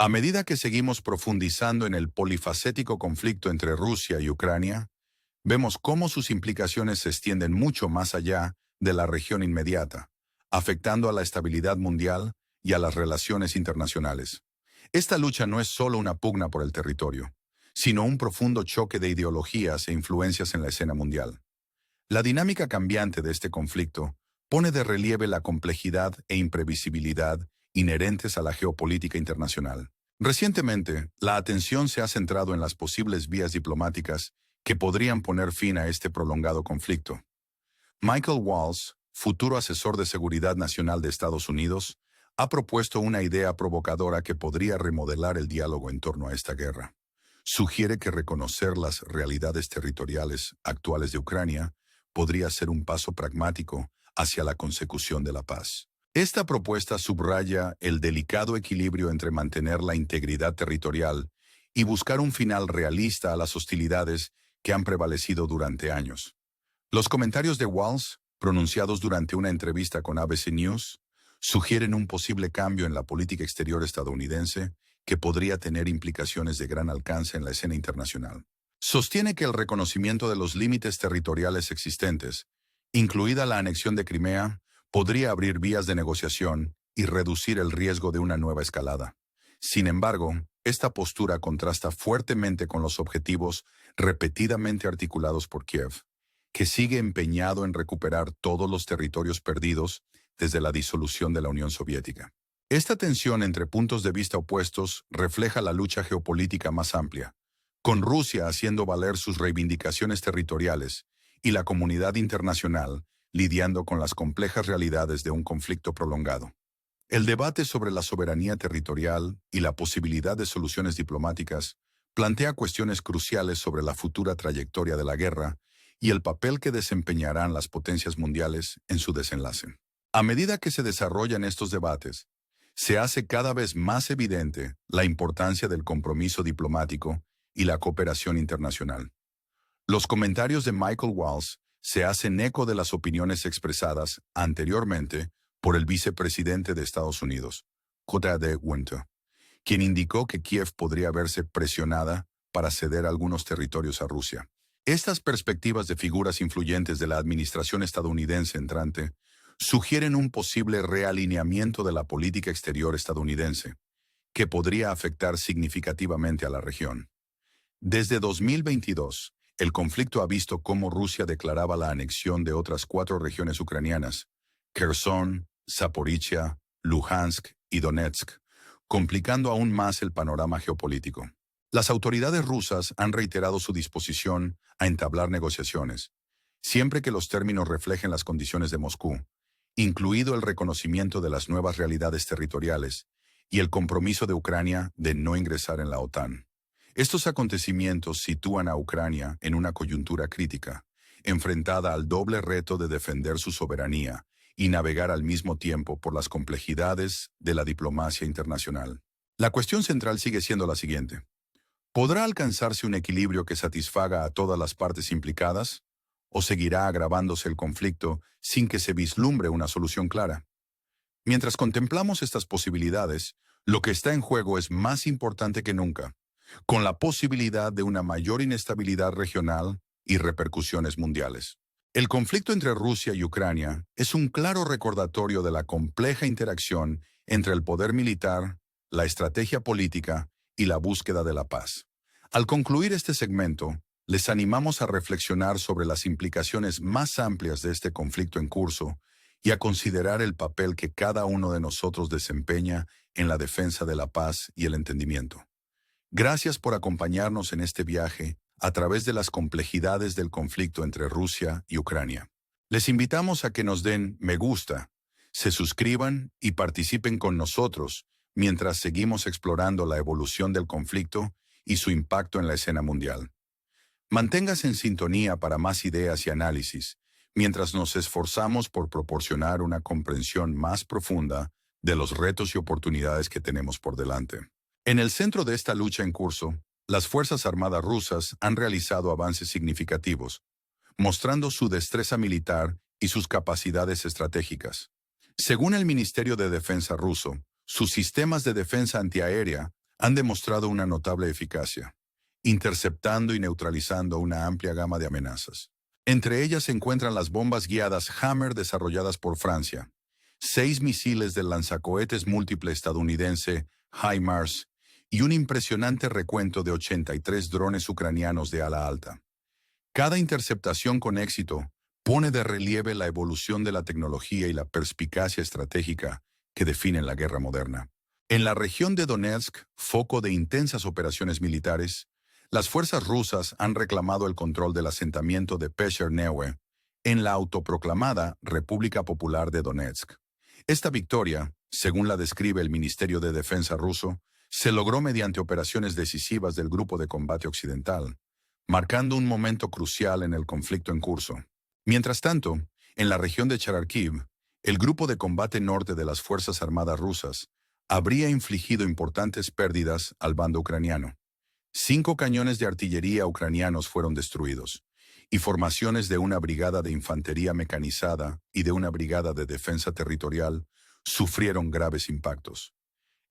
A medida que seguimos profundizando en el polifacético conflicto entre Rusia y Ucrania, vemos cómo sus implicaciones se extienden mucho más allá de la región inmediata, afectando a la estabilidad mundial y a las relaciones internacionales. Esta lucha no es solo una pugna por el territorio, sino un profundo choque de ideologías e influencias en la escena mundial. La dinámica cambiante de este conflicto pone de relieve la complejidad e imprevisibilidad inherentes a la geopolítica internacional. Recientemente, la atención se ha centrado en las posibles vías diplomáticas que podrían poner fin a este prolongado conflicto. Michael Waltz, futuro asesor de seguridad nacional de Estados Unidos, ha propuesto una idea provocadora que podría remodelar el diálogo en torno a esta guerra. Sugiere que reconocer las realidades territoriales actuales de Ucrania podría ser un paso pragmático hacia la consecución de la paz. Esta propuesta subraya el delicado equilibrio entre mantener la integridad territorial y buscar un final realista a las hostilidades que han prevalecido durante años. Los comentarios de Waltz, pronunciados durante una entrevista con ABC News, sugieren un posible cambio en la política exterior estadounidense que podría tener implicaciones de gran alcance en la escena internacional. Sostiene que el reconocimiento de los límites territoriales existentes, incluida la anexión de Crimea, podría abrir vías de negociación y reducir el riesgo de una nueva escalada. Sin embargo, esta postura contrasta fuertemente con los objetivos repetidamente articulados por Kiev, que sigue empeñado en recuperar todos los territorios perdidos desde la disolución de la Unión Soviética. Esta tensión entre puntos de vista opuestos refleja la lucha geopolítica más amplia, con Rusia haciendo valer sus reivindicaciones territoriales y la comunidad internacional lidiando con las complejas realidades de un conflicto prolongado. El debate sobre la soberanía territorial y la posibilidad de soluciones diplomáticas plantea cuestiones cruciales sobre la futura trayectoria de la guerra y el papel que desempeñarán las potencias mundiales en su desenlace. A medida que se desarrollan estos debates, se hace cada vez más evidente la importancia del compromiso diplomático y la cooperación internacional. Los comentarios de Michael Waltz se hacen eco de las opiniones expresadas anteriormente por el vicepresidente de Estados Unidos, J.D. Vance, quien indicó que Kiev podría verse presionada para ceder algunos territorios a Rusia. Estas perspectivas de figuras influyentes de la administración estadounidense entrante sugieren un posible realineamiento de la política exterior estadounidense, que podría afectar significativamente a la región. Desde 2022, el conflicto ha visto cómo Rusia declaraba la anexión de otras 4 regiones ucranianas, Kherson, Zaporizhia, Luhansk y Donetsk, complicando aún más el panorama geopolítico. Las autoridades rusas han reiterado su disposición a entablar negociaciones, siempre que los términos reflejen las condiciones de Moscú, incluido el reconocimiento de las nuevas realidades territoriales y el compromiso de Ucrania de no ingresar en la OTAN. Estos acontecimientos sitúan a Ucrania en una coyuntura crítica, enfrentada al doble reto de defender su soberanía y navegar al mismo tiempo por las complejidades de la diplomacia internacional. La cuestión central sigue siendo la siguiente: ¿podrá alcanzarse un equilibrio que satisfaga a todas las partes implicadas? ¿O seguirá agravándose el conflicto sin que se vislumbre una solución clara? Mientras contemplamos estas posibilidades, lo que está en juego es más importante que nunca, con la posibilidad de una mayor inestabilidad regional y repercusiones mundiales. El conflicto entre Rusia y Ucrania es un claro recordatorio de la compleja interacción entre el poder militar, la estrategia política y la búsqueda de la paz. Al concluir este segmento, les animamos a reflexionar sobre las implicaciones más amplias de este conflicto en curso y a considerar el papel que cada uno de nosotros desempeña en la defensa de la paz y el entendimiento. Gracias por acompañarnos en este viaje a través de las complejidades del conflicto entre Rusia y Ucrania. Les invitamos a que nos den me gusta, se suscriban y participen con nosotros mientras seguimos explorando la evolución del conflicto y su impacto en la escena mundial. Manténgase en sintonía para más ideas y análisis, mientras nos esforzamos por proporcionar una comprensión más profunda de los retos y oportunidades que tenemos por delante. En el centro de esta lucha en curso, las Fuerzas Armadas rusas han realizado avances significativos, mostrando su destreza militar y sus capacidades estratégicas. Según el Ministerio de Defensa ruso, sus sistemas de defensa antiaérea han demostrado una notable eficacia, interceptando y neutralizando una amplia gama de amenazas. Entre ellas se encuentran las bombas guiadas Hammer desarrolladas por Francia, 6 misiles del lanzacohetes múltiple estadounidense HIMARS y un impresionante recuento de 83 drones ucranianos de ala alta. Cada interceptación con éxito pone de relieve la evolución de la tecnología y la perspicacia estratégica que definen la guerra moderna. En la región de Donetsk, foco de intensas operaciones militares, las fuerzas rusas han reclamado el control del asentamiento de Pescherneue en la autoproclamada República Popular de Donetsk. Esta victoria, según la describe el Ministerio de Defensa ruso, se logró mediante operaciones decisivas del Grupo de Combate Occidental, marcando un momento crucial en el conflicto en curso. Mientras tanto, en la región de Charkiv, el Grupo de Combate Norte de las Fuerzas Armadas rusas habría infligido importantes pérdidas al bando ucraniano. 5 cañones de artillería ucranianos fueron destruidos, y formaciones de una brigada de infantería mecanizada y de una brigada de defensa territorial sufrieron graves impactos.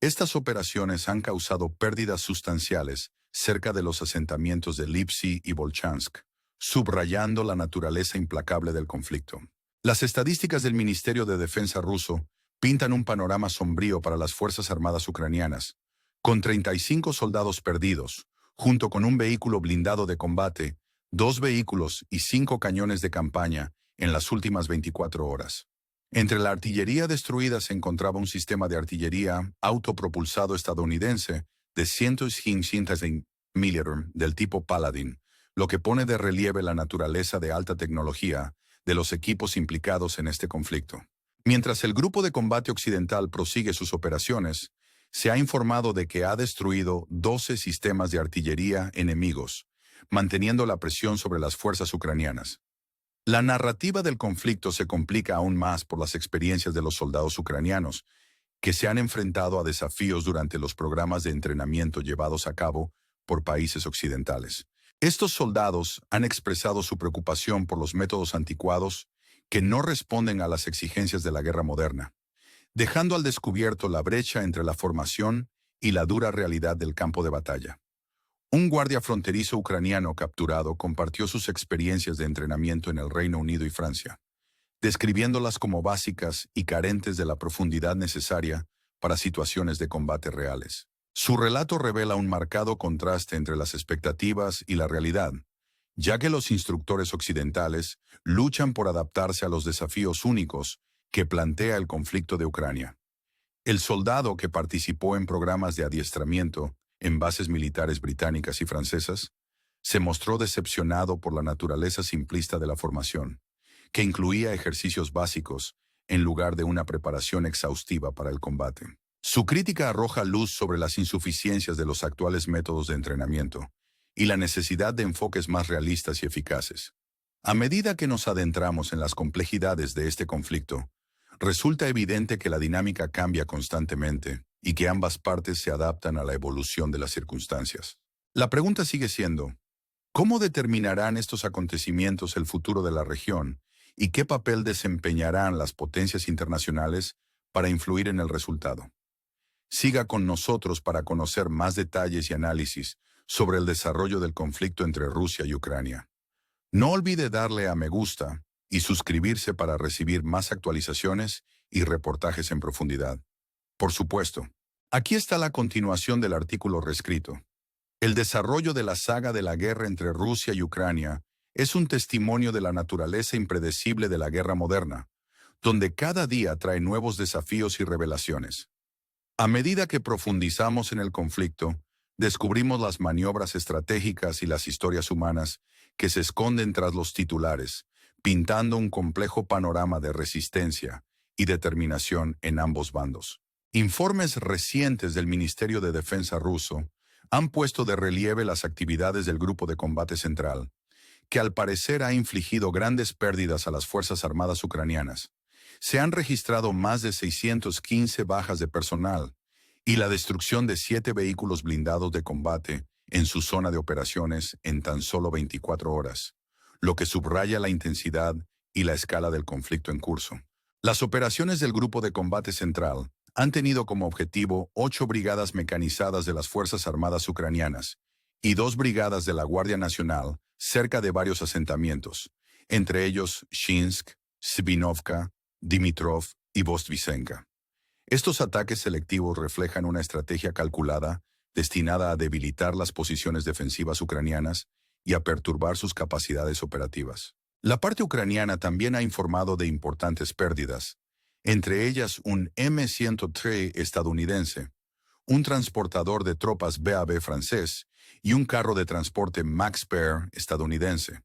Estas operaciones han causado pérdidas sustanciales cerca de los asentamientos de Lipsy y Volchansk, subrayando la naturaleza implacable del conflicto. Las estadísticas del Ministerio de Defensa ruso pintan un panorama sombrío para las Fuerzas Armadas ucranianas, con 35 soldados perdidos, junto con un vehículo blindado de combate, 2 vehículos y 5 cañones de campaña en las últimas 24 horas. Entre la artillería destruida se encontraba un sistema de artillería autopropulsado estadounidense de 150 mm del tipo Paladin, lo que pone de relieve la naturaleza de alta tecnología de los equipos implicados en este conflicto. Mientras el Grupo de Combate Occidental prosigue sus operaciones, se ha informado de que ha destruido 12 sistemas de artillería enemigos, manteniendo la presión sobre las fuerzas ucranianas. La narrativa del conflicto se complica aún más por las experiencias de los soldados ucranianos, que se han enfrentado a desafíos durante los programas de entrenamiento llevados a cabo por países occidentales. Estos soldados han expresado su preocupación por los métodos anticuados que no responden a las exigencias de la guerra moderna, dejando al descubierto la brecha entre la formación y la dura realidad del campo de batalla. Un guardia fronterizo ucraniano capturado compartió sus experiencias de entrenamiento en el Reino Unido y Francia, describiéndolas como básicas y carentes de la profundidad necesaria para situaciones de combate reales. Su relato revela un marcado contraste entre las expectativas y la realidad, ya que los instructores occidentales luchan por adaptarse a los desafíos únicos que plantea el conflicto de Ucrania. El soldado que participó en programas de adiestramiento en bases militares británicas y francesas se mostró decepcionado por la naturaleza simplista de la formación, que incluía ejercicios básicos en lugar de una preparación exhaustiva para el combate. Su crítica arroja luz sobre las insuficiencias de los actuales métodos de entrenamiento y la necesidad de enfoques más realistas y eficaces. A medida que nos adentramos en las complejidades de este conflicto, resulta evidente que la dinámica cambia constantemente y que ambas partes se adaptan a la evolución de las circunstancias. La pregunta sigue siendo, ¿cómo determinarán estos acontecimientos el futuro de la región y qué papel desempeñarán las potencias internacionales para influir en el resultado? Siga con nosotros para conocer más detalles y análisis sobre el desarrollo del conflicto entre Rusia y Ucrania. No olvide darle a me gusta y suscribirse para recibir más actualizaciones y reportajes en profundidad. Por supuesto, aquí está la continuación del artículo reescrito. El desarrollo de la saga de la guerra entre Rusia y Ucrania es un testimonio de la naturaleza impredecible de la guerra moderna, donde cada día trae nuevos desafíos y revelaciones. A medida que profundizamos en el conflicto, descubrimos las maniobras estratégicas y las historias humanas que se esconden tras los titulares, pintando un complejo panorama de resistencia y determinación en ambos bandos. Informes recientes del Ministerio de Defensa ruso han puesto de relieve las actividades del Grupo de Combate Central, que al parecer ha infligido grandes pérdidas a las Fuerzas Armadas ucranianas. Se han registrado más de 615 bajas de personal y la destrucción de 7 vehículos blindados de combate en su zona de operaciones en tan solo 24 horas, lo que subraya la intensidad y la escala del conflicto en curso. Las operaciones del Grupo de Combate Central han tenido como objetivo 8 brigadas mecanizadas de las Fuerzas Armadas ucranianas y 2 brigadas de la Guardia Nacional cerca de varios asentamientos, entre ellos Shinsk, Svinovka, Dimitrov y Vostvisenka. Estos ataques selectivos reflejan una estrategia calculada destinada a debilitar las posiciones defensivas ucranianas y a perturbar sus capacidades operativas. La parte ucraniana también ha informado de importantes pérdidas, entre ellas un M-103 estadounidense, un transportador de tropas BAB francés y un carro de transporte Max Pear estadounidense,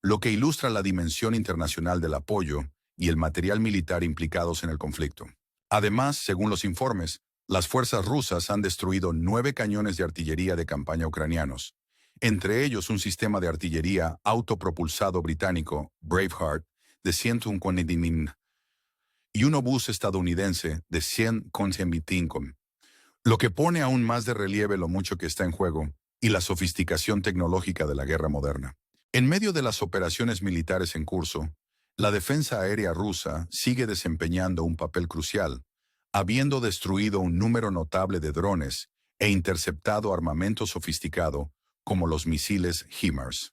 lo que ilustra la dimensión internacional del apoyo y el material militar implicados en el conflicto. Además, según los informes, las fuerzas rusas han destruido 9 cañones de artillería de campaña ucranianos, entre ellos un sistema de artillería autopropulsado británico, Braveheart, de 150 mm, y un obús estadounidense de 125, lo que pone aún más de relieve lo mucho que está en juego y la sofisticación tecnológica de la guerra moderna. En medio de las operaciones militares en curso, la defensa aérea rusa sigue desempeñando un papel crucial, habiendo destruido un número notable de drones e interceptado armamento sofisticado como los misiles HIMARS.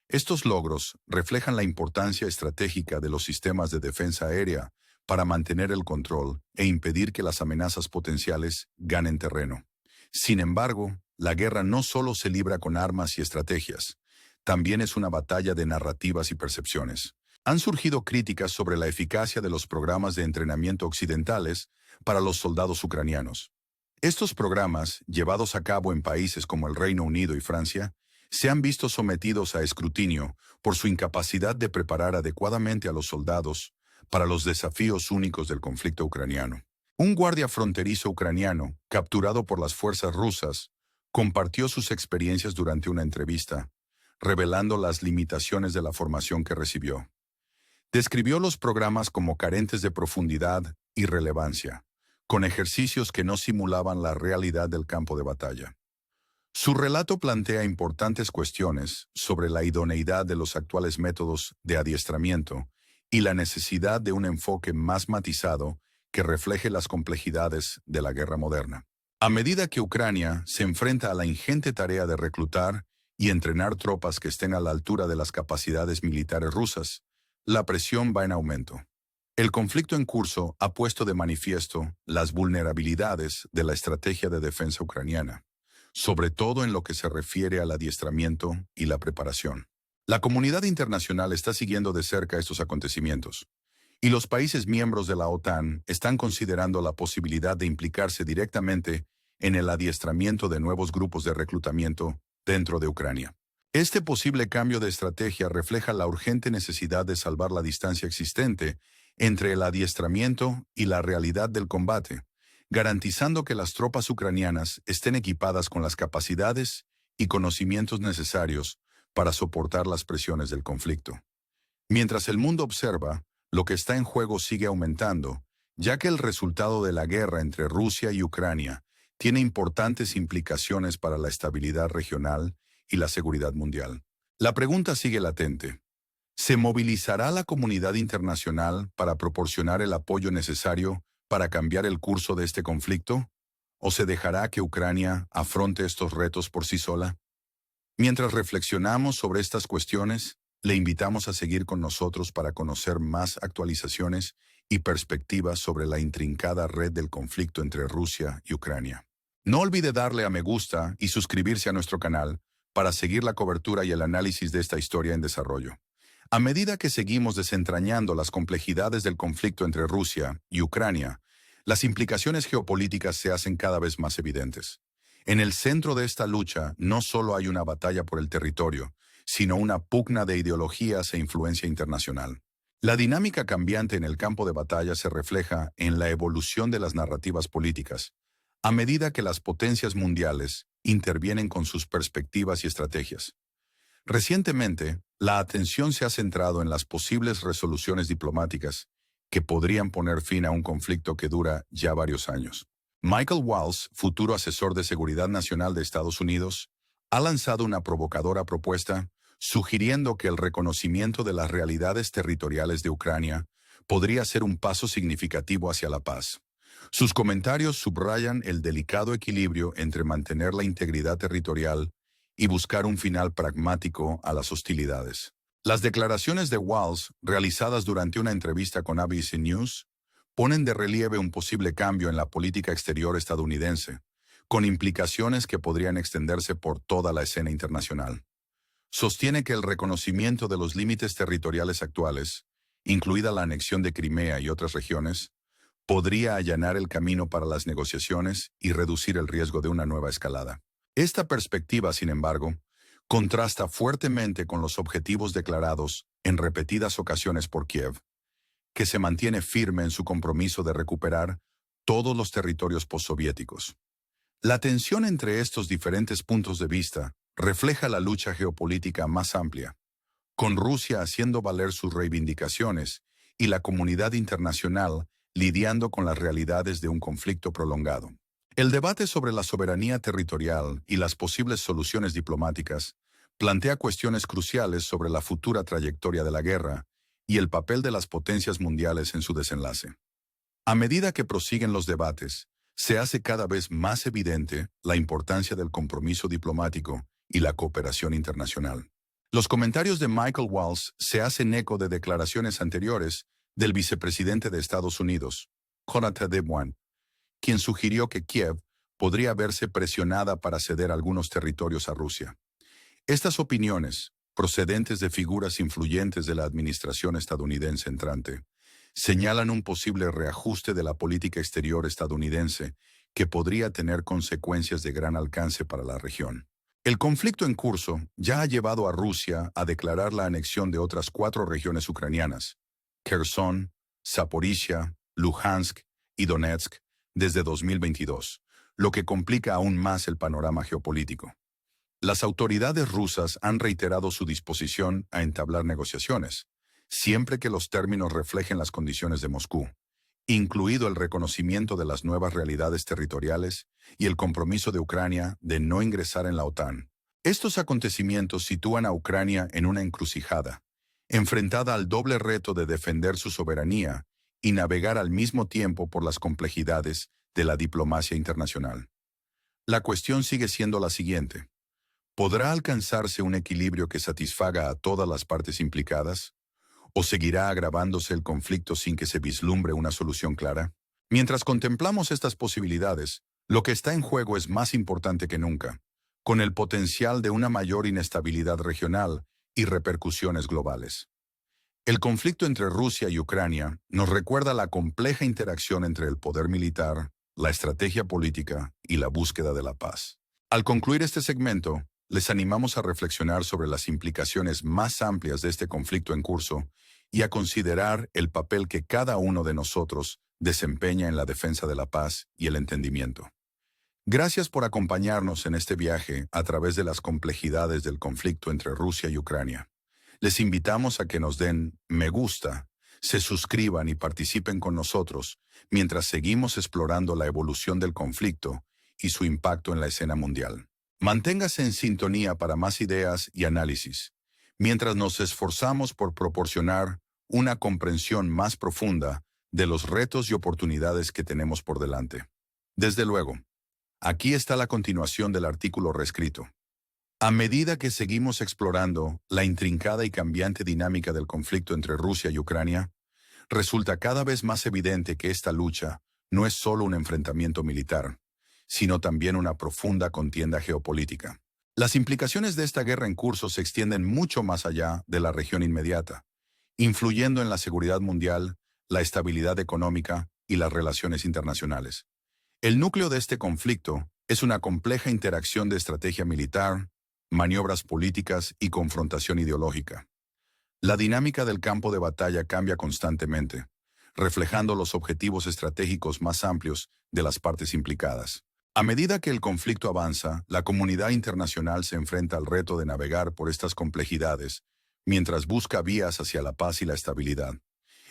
Estos logros reflejan la importancia estratégica de los sistemas de defensa aérea para mantener el control e impedir que las amenazas potenciales ganen terreno. Sin embargo, la guerra no solo se libra con armas y estrategias, también es una batalla de narrativas y percepciones. Han surgido críticas sobre la eficacia de los programas de entrenamiento occidentales para los soldados ucranianos. Estos programas, llevados a cabo en países como el Reino Unido y Francia, se han visto sometidos a escrutinio por su incapacidad de preparar adecuadamente a los soldados para los desafíos únicos del conflicto ucraniano. Un guardia fronterizo ucraniano, capturado por las fuerzas rusas, compartió sus experiencias durante una entrevista, revelando las limitaciones de la formación que recibió. Describió los programas como carentes de profundidad y relevancia, con ejercicios que no simulaban la realidad del campo de batalla. Su relato plantea importantes cuestiones sobre la idoneidad de los actuales métodos de adiestramiento y la necesidad de un enfoque más matizado que refleje las complejidades de la guerra moderna. A medida que Ucrania se enfrenta a la ingente tarea de reclutar y entrenar tropas que estén a la altura de las capacidades militares rusas, la presión va en aumento. El conflicto en curso ha puesto de manifiesto las vulnerabilidades de la estrategia de defensa ucraniana, sobre todo en lo que se refiere al adiestramiento y la preparación. La comunidad internacional está siguiendo de cerca estos acontecimientos, y los países miembros de la OTAN están considerando la posibilidad de implicarse directamente en el adiestramiento de nuevos grupos de reclutamiento dentro de Ucrania. Este posible cambio de estrategia refleja la urgente necesidad de salvar la distancia existente entre el adiestramiento y la realidad del combate, garantizando que las tropas ucranianas estén equipadas con las capacidades y conocimientos necesarios para soportar las presiones del conflicto. Mientras el mundo observa, lo que está en juego sigue aumentando, ya que el resultado de la guerra entre Rusia y Ucrania tiene importantes implicaciones para la estabilidad regional y la seguridad mundial. La pregunta sigue latente. ¿Se movilizará la comunidad internacional para proporcionar el apoyo necesario para cambiar el curso de este conflicto? ¿O se dejará que Ucrania afronte estos retos por sí sola? Mientras reflexionamos sobre estas cuestiones, le invitamos a seguir con nosotros para conocer más actualizaciones y perspectivas sobre la intrincada red del conflicto entre Rusia y Ucrania. No olvide darle a me gusta y suscribirse a nuestro canal para seguir la cobertura y el análisis de esta historia en desarrollo. A medida que seguimos desentrañando las complejidades del conflicto entre Rusia y Ucrania, las implicaciones geopolíticas se hacen cada vez más evidentes. En el centro de esta lucha no solo hay una batalla por el territorio, sino una pugna de ideologías e influencia internacional. La dinámica cambiante en el campo de batalla se refleja en la evolución de las narrativas políticas, a medida que las potencias mundiales intervienen con sus perspectivas y estrategias. Recientemente, la atención se ha centrado en las posibles resoluciones diplomáticas que podrían poner fin a un conflicto que dura ya varios años. Michael Waltz, futuro asesor de Seguridad Nacional de Estados Unidos, ha lanzado una provocadora propuesta sugiriendo que el reconocimiento de las realidades territoriales de Ucrania podría ser un paso significativo hacia la paz, Sus comentarios subrayan el delicado equilibrio entre mantener la integridad territorial y buscar un final pragmático a las hostilidades. Las declaraciones de Walz, realizadas durante una entrevista con ABC News, ponen de relieve un posible cambio en la política exterior estadounidense, con implicaciones que podrían extenderse por toda la escena internacional. Sostiene que el reconocimiento de los límites territoriales actuales, incluida la anexión de Crimea y otras regiones, podría allanar el camino para las negociaciones y reducir el riesgo de una nueva escalada. Esta perspectiva, sin embargo, contrasta fuertemente con los objetivos declarados en repetidas ocasiones por Kiev, que se mantiene firme en su compromiso de recuperar todos los territorios postsoviéticos. La tensión entre estos diferentes puntos de vista refleja la lucha geopolítica más amplia, con Rusia haciendo valer sus reivindicaciones y la comunidad internacional lidiando con las realidades de un conflicto prolongado. El debate sobre la soberanía territorial y las posibles soluciones diplomáticas plantea cuestiones cruciales sobre la futura trayectoria de la guerra y el papel de las potencias mundiales en su desenlace. A medida que prosiguen los debates, se hace cada vez más evidente la importancia del compromiso diplomático y la cooperación internacional. Los comentarios de Michael Walz se hacen eco de declaraciones anteriores del vicepresidente de Estados Unidos, Jonathan Dewan, quien sugirió que Kiev podría verse presionada para ceder algunos territorios a Rusia. Estas opiniones, procedentes de figuras influyentes de la administración estadounidense entrante, señalan un posible reajuste de la política exterior estadounidense que podría tener consecuencias de gran alcance para la región. El conflicto en curso ya ha llevado a Rusia a declarar la anexión de otras 4 regiones ucranianas, Kherson, Zaporizhia, Luhansk y Donetsk, desde 2022, lo que complica aún más el panorama geopolítico. Las autoridades rusas han reiterado su disposición a entablar negociaciones, siempre que los términos reflejen las condiciones de Moscú, incluido el reconocimiento de las nuevas realidades territoriales y el compromiso de Ucrania de no ingresar en la OTAN. Estos acontecimientos sitúan a Ucrania en una encrucijada, enfrentada al doble reto de defender su soberanía y navegar al mismo tiempo por las complejidades de la diplomacia internacional. La cuestión sigue siendo la siguiente: ¿podrá alcanzarse un equilibrio que satisfaga a todas las partes implicadas? ¿O seguirá agravándose el conflicto sin que se vislumbre una solución clara? Mientras contemplamos estas posibilidades, lo que está en juego es más importante que nunca, con el potencial de una mayor inestabilidad regional y repercusiones globales. El conflicto entre Rusia y Ucrania nos recuerda la compleja interacción entre el poder militar, la estrategia política y la búsqueda de la paz. Al concluir este segmento, les animamos a reflexionar sobre las implicaciones más amplias de este conflicto en curso y a considerar el papel que cada uno de nosotros desempeña en la defensa de la paz y el entendimiento. Gracias por acompañarnos en este viaje a través de las complejidades del conflicto entre Rusia y Ucrania. Les invitamos a que nos den me gusta, se suscriban y participen con nosotros mientras seguimos explorando la evolución del conflicto y su impacto en la escena mundial. Manténgase en sintonía para más ideas y análisis, mientras nos esforzamos por proporcionar una comprensión más profunda de los retos y oportunidades que tenemos por delante. Desde luego, aquí está la continuación del artículo reescrito. A medida que seguimos explorando la intrincada y cambiante dinámica del conflicto entre Rusia y Ucrania, resulta cada vez más evidente que esta lucha no es solo un enfrentamiento militar, sino también una profunda contienda geopolítica. Las implicaciones de esta guerra en curso se extienden mucho más allá de la región inmediata, influyendo en la seguridad mundial, la estabilidad económica y las relaciones internacionales. El núcleo de este conflicto es una compleja interacción de estrategia militar, maniobras políticas y confrontación ideológica. La dinámica del campo de batalla cambia constantemente, reflejando los objetivos estratégicos más amplios de las partes implicadas. A medida que el conflicto avanza, la comunidad internacional se enfrenta al reto de navegar por estas complejidades, mientras busca vías hacia la paz y la estabilidad.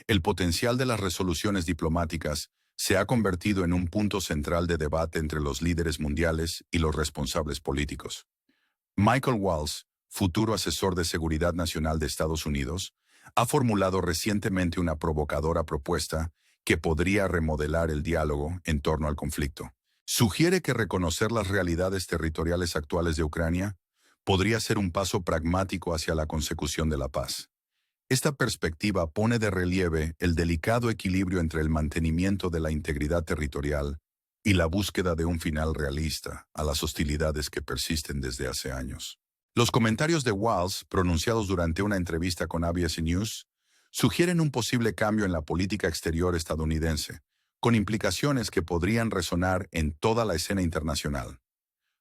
El potencial de las resoluciones diplomáticas se ha convertido en un punto central de debate entre los líderes mundiales y los responsables políticos. Michael Walz, futuro asesor de Seguridad Nacional de Estados Unidos, ha formulado recientemente una provocadora propuesta que podría remodelar el diálogo en torno al conflicto. Sugiere que reconocer las realidades territoriales actuales de Ucrania podría ser un paso pragmático hacia la consecución de la paz. Esta perspectiva pone de relieve el delicado equilibrio entre el mantenimiento de la integridad territorial y la búsqueda de un final realista a las hostilidades que persisten desde hace años. Los comentarios de Walz, pronunciados durante una entrevista con ABC News, sugieren un posible cambio en la política exterior estadounidense, con implicaciones que podrían resonar en toda la escena internacional.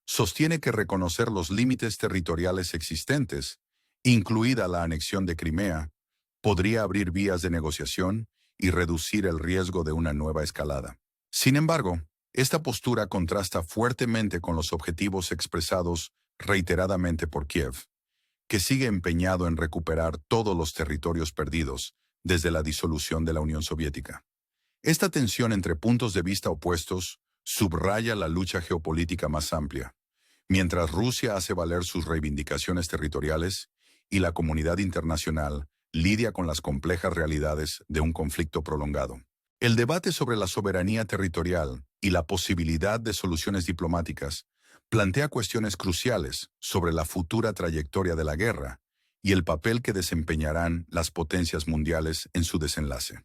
Sostiene que reconocer los límites territoriales existentes, incluida la anexión de Crimea, podría abrir vías de negociación y reducir el riesgo de una nueva escalada. Sin embargo, esta postura contrasta fuertemente con los objetivos expresados reiteradamente por Kiev, que sigue empeñado en recuperar todos los territorios perdidos desde la disolución de la Unión Soviética. Esta tensión entre puntos de vista opuestos subraya la lucha geopolítica más amplia, mientras Rusia hace valer sus reivindicaciones territoriales y la comunidad internacional lidia con las complejas realidades de un conflicto prolongado. El debate sobre la soberanía territorial y la posibilidad de soluciones diplomáticas plantea cuestiones cruciales sobre la futura trayectoria de la guerra y el papel que desempeñarán las potencias mundiales en su desenlace.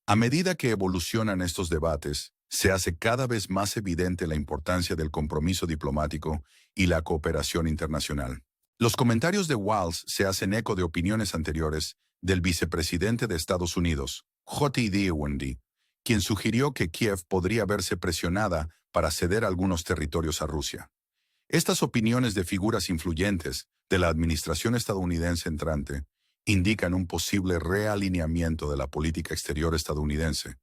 A medida que evolucionan estos debates, se hace cada vez más evidente la importancia del compromiso diplomático y la cooperación internacional. Los comentarios de Walz se hacen eco de opiniones anteriores del vicepresidente de Estados Unidos, J.D. Vance, quien sugirió que Kiev podría verse presionada para ceder algunos territorios a Rusia. Estas opiniones de figuras influyentes de la administración estadounidense entrante indican un posible realineamiento de la política exterior estadounidense,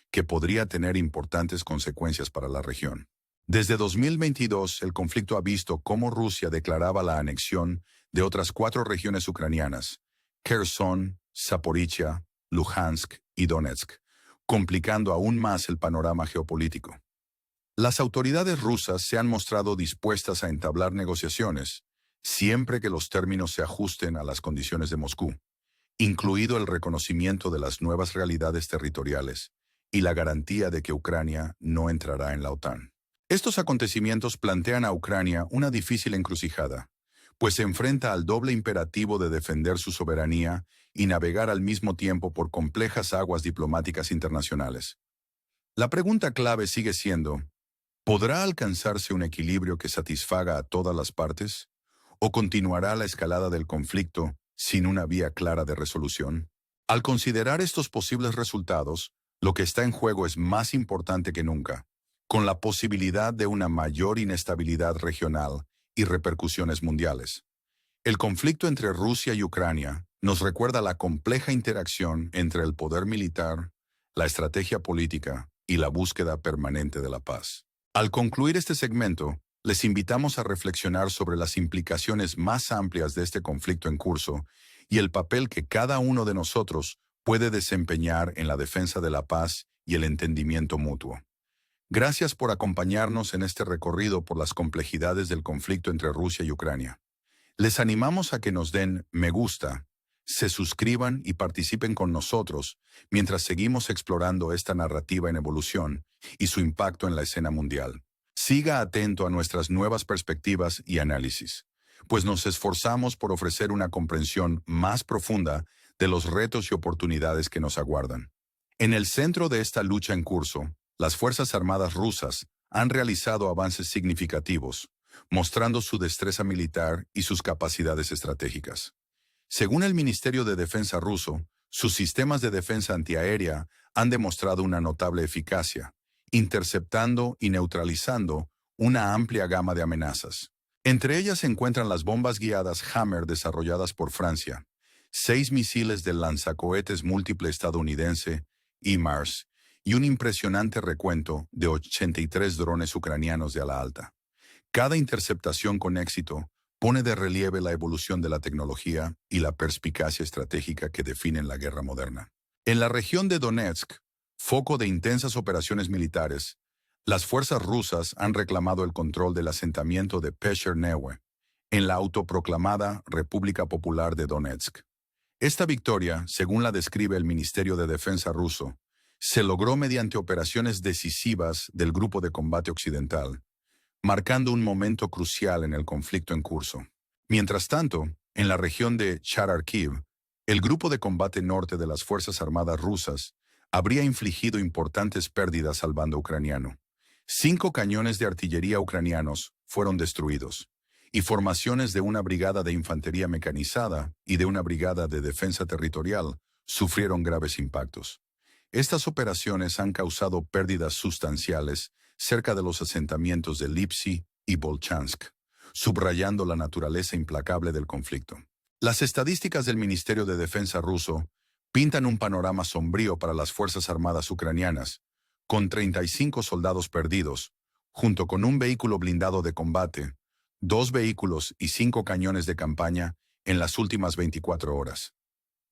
que podría tener importantes consecuencias para la región. Desde 2022, el conflicto ha visto cómo Rusia declaraba la anexión de otras 4 regiones ucranianas, Kherson, Zaporizhia, Luhansk y Donetsk, complicando aún más el panorama geopolítico. Las autoridades rusas se han mostrado dispuestas a entablar negociaciones, siempre que los términos se ajusten a las condiciones de Moscú, incluido el reconocimiento de las nuevas realidades territoriales y la garantía de que Ucrania no entrará en la OTAN. Estos acontecimientos plantean a Ucrania una difícil encrucijada, pues se enfrenta al doble imperativo de defender su soberanía y navegar al mismo tiempo por complejas aguas diplomáticas internacionales. La pregunta clave sigue siendo: ¿podrá alcanzarse un equilibrio que satisfaga a todas las partes? ¿O continuará la escalada del conflicto sin una vía clara de resolución? Al considerar estos posibles resultados, lo que está en juego es más importante que nunca, con la posibilidad de una mayor inestabilidad regional y repercusiones mundiales. El conflicto entre Rusia y Ucrania nos recuerda la compleja interacción entre el poder militar, la estrategia política y la búsqueda permanente de la paz. Al concluir este segmento, les invitamos a reflexionar sobre las implicaciones más amplias de este conflicto en curso y el papel que cada uno de nosotros puede desempeñar en la defensa de la paz y el entendimiento mutuo. Gracias por acompañarnos en este recorrido por las complejidades del conflicto entre Rusia y Ucrania. Les animamos a que nos den me gusta, se suscriban y participen con nosotros mientras seguimos explorando esta narrativa en evolución y su impacto en la escena mundial. Siga atento a nuestras nuevas perspectivas y análisis, pues nos esforzamos por ofrecer una comprensión más profunda de los retos y oportunidades que nos aguardan. En el centro de esta lucha en curso, las Fuerzas Armadas rusas han realizado avances significativos, mostrando su destreza militar y sus capacidades estratégicas. Según el Ministerio de Defensa ruso, sus sistemas de defensa antiaérea han demostrado una notable eficacia, interceptando y neutralizando una amplia gama de amenazas. Entre ellas se encuentran las bombas guiadas Hammer desarrolladas por Francia, 6 misiles del lanzacohetes múltiple estadounidense, HIMARS, y un impresionante recuento de 83 drones ucranianos de ala alta. Cada interceptación con éxito pone de relieve la evolución de la tecnología y la perspicacia estratégica que definen la guerra moderna. En la región de Donetsk, foco de intensas operaciones militares, las fuerzas rusas han reclamado el control del asentamiento de Peschernewe, en la autoproclamada República Popular de Donetsk. Esta victoria, según la describe el Ministerio de Defensa ruso, se logró mediante operaciones decisivas del Grupo de Combate Occidental, marcando un momento crucial en el conflicto en curso. Mientras tanto, en la región de Charkiv, el Grupo de Combate Norte de las Fuerzas Armadas rusas habría infligido importantes pérdidas al bando ucraniano. 5 cañones de artillería ucranianos fueron destruidos, y formaciones de una brigada de infantería mecanizada y de una brigada de defensa territorial sufrieron graves impactos. Estas operaciones han causado pérdidas sustanciales cerca de los asentamientos de Lipsy y Volchansk, subrayando la naturaleza implacable del conflicto. Las estadísticas del Ministerio de Defensa ruso pintan un panorama sombrío para las Fuerzas Armadas ucranianas, con 35 soldados perdidos, junto con un vehículo blindado de combate, 2 vehículos y 5 cañones de campaña en las últimas 24 horas.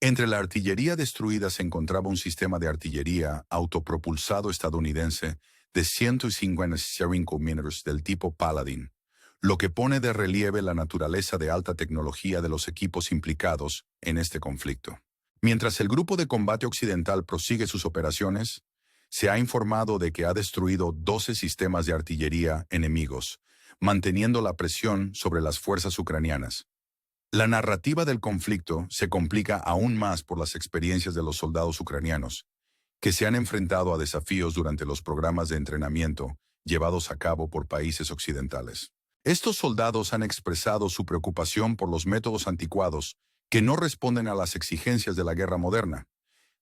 Entre la artillería destruida se encontraba un sistema de artillería autopropulsado estadounidense de 155 mm del tipo Paladin, lo que pone de relieve la naturaleza de alta tecnología de los equipos implicados en este conflicto. Mientras el Grupo de Combate Occidental prosigue sus operaciones, se ha informado de que ha destruido 12 sistemas de artillería enemigos, manteniendo la presión sobre las fuerzas ucranianas. La narrativa del conflicto se complica aún más por las experiencias de los soldados ucranianos, que se han enfrentado a desafíos durante los programas de entrenamiento llevados a cabo por países occidentales. Estos soldados han expresado su preocupación por los métodos anticuados que no responden a las exigencias de la guerra moderna,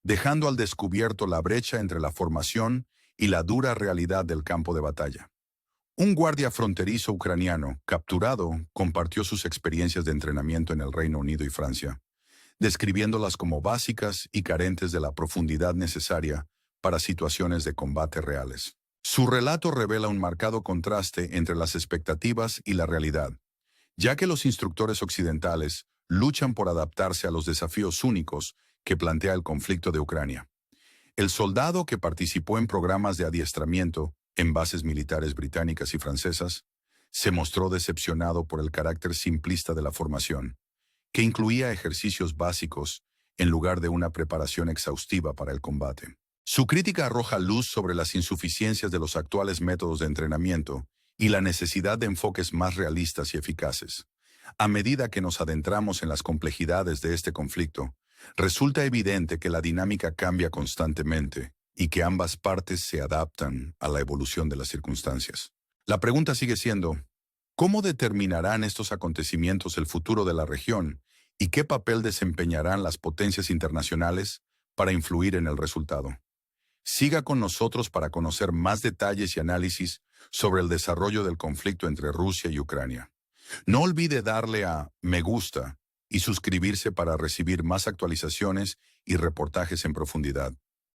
dejando al descubierto la brecha entre la formación y la dura realidad del campo de batalla. Un guardia fronterizo ucraniano, capturado, compartió sus experiencias de entrenamiento en el Reino Unido y Francia, describiéndolas como básicas y carentes de la profundidad necesaria para situaciones de combate reales. Su relato revela un marcado contraste entre las expectativas y la realidad, ya que los instructores occidentales luchan por adaptarse a los desafíos únicos que plantea el conflicto de Ucrania. El soldado que participó en programas de adiestramiento en bases militares británicas y francesas, se mostró decepcionado por el carácter simplista de la formación, que incluía ejercicios básicos en lugar de una preparación exhaustiva para el combate. Su crítica arroja luz sobre las insuficiencias de los actuales métodos de entrenamiento y la necesidad de enfoques más realistas y eficaces. A medida que nos adentramos en las complejidades de este conflicto, resulta evidente que la dinámica cambia constantemente y que ambas partes se adaptan a la evolución de las circunstancias. La pregunta sigue siendo, ¿cómo determinarán estos acontecimientos el futuro de la región y qué papel desempeñarán las potencias internacionales para influir en el resultado? Siga con nosotros para conocer más detalles y análisis sobre el desarrollo del conflicto entre Rusia y Ucrania. No olvide darle a me gusta y suscribirse para recibir más actualizaciones y reportajes en profundidad.